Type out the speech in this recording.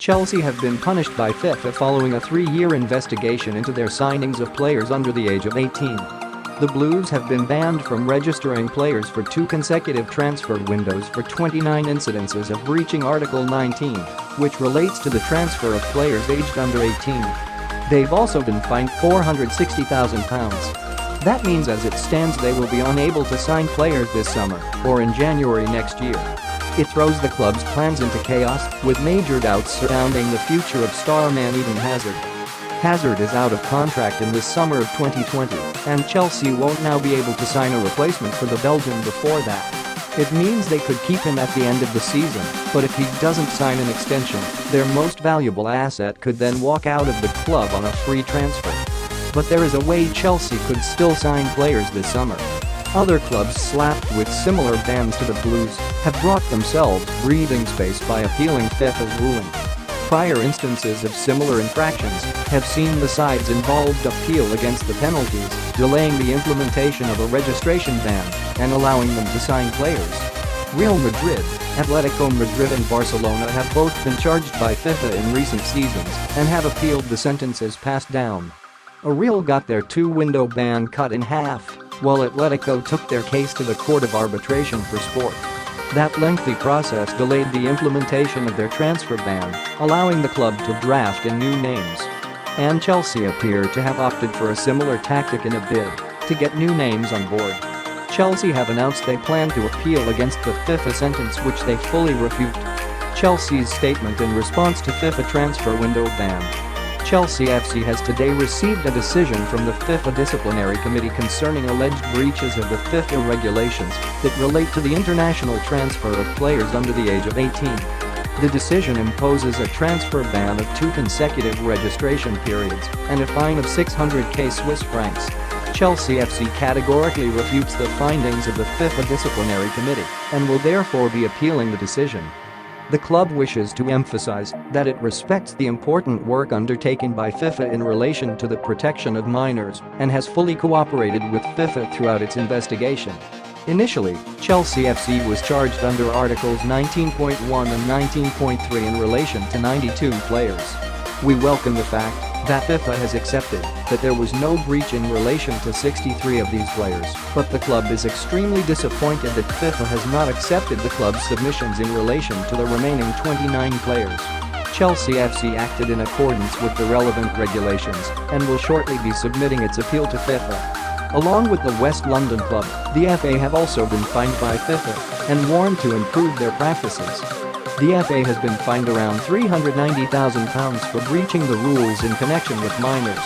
Chelsea have been punished by FIFA following a 3-year investigation into their signings of players under the age of 18. The Blues have been banned from registering players for 2 consecutive transfer windows for 29 incidences of breaching Article 19, which relates to the transfer of players aged under 18. They've also been fined £460,000. That means as it stands they will be unable to sign players this summer or in January next year. It throws the club's plans into chaos, with major doubts surrounding the future of star man Eden Hazard. Hazard is out of contract in the summer of 2020, and Chelsea won't now be able to sign a replacement for the Belgian before that. It means they could keep him at the end of the season, but if he doesn't sign an extension, their most valuable asset could then walk out of the club on a free transfer. But there is a way Chelsea could still sign players this summer. Other clubs slapped with similar bans to the Blues have brought themselves breathing space by appealing FIFA's ruling. Prior instances of similar infractions have seen the sides involved appeal against the penalties, delaying the implementation of a registration ban and allowing them to sign players. Real Madrid, Atletico Madrid and Barcelona have both been charged by FIFA in recent seasons and have appealed the sentences passed down. Real got their 2-window ban cut in half, while Atletico took their case to the Court of Arbitration for Sport. That lengthy process delayed the implementation of their transfer ban, allowing the club to draft in new names. And Chelsea appear to have opted for a similar tactic in a bid to get new names on board. Chelsea have announced they plan to appeal against the FIFA sentence, which they fully refute. Chelsea's statement in response to FIFA transfer window ban. Chelsea FC has today received a decision from the FIFA Disciplinary Committee concerning alleged breaches of the FIFA regulations that relate to the international transfer of players under the age of 18. The decision imposes a transfer ban of 2 consecutive registration periods and a fine of 600k Swiss francs. Chelsea FC categorically refutes the findings of the FIFA Disciplinary Committee and will therefore be appealing the decision. The club wishes to emphasize that it respects the important work undertaken by FIFA in relation to the protection of minors and has fully cooperated with FIFA throughout its investigation. Initially, Chelsea FC was charged under Articles 19.1 and 19.3 in relation to 92 players. We welcome the fact that FIFA has accepted that there was no breach in relation to 63 of these players, but the club is extremely disappointed that FIFA has not accepted the club's submissions in relation to the remaining 29 players. Chelsea FC acted in accordance with the relevant regulations and will shortly be submitting its appeal to FIFA. Along with the West London club, the FA have also been fined by FIFA and warned to improve their practices. The FA has been fined around £390,000 for breaching the rules in connection with minors.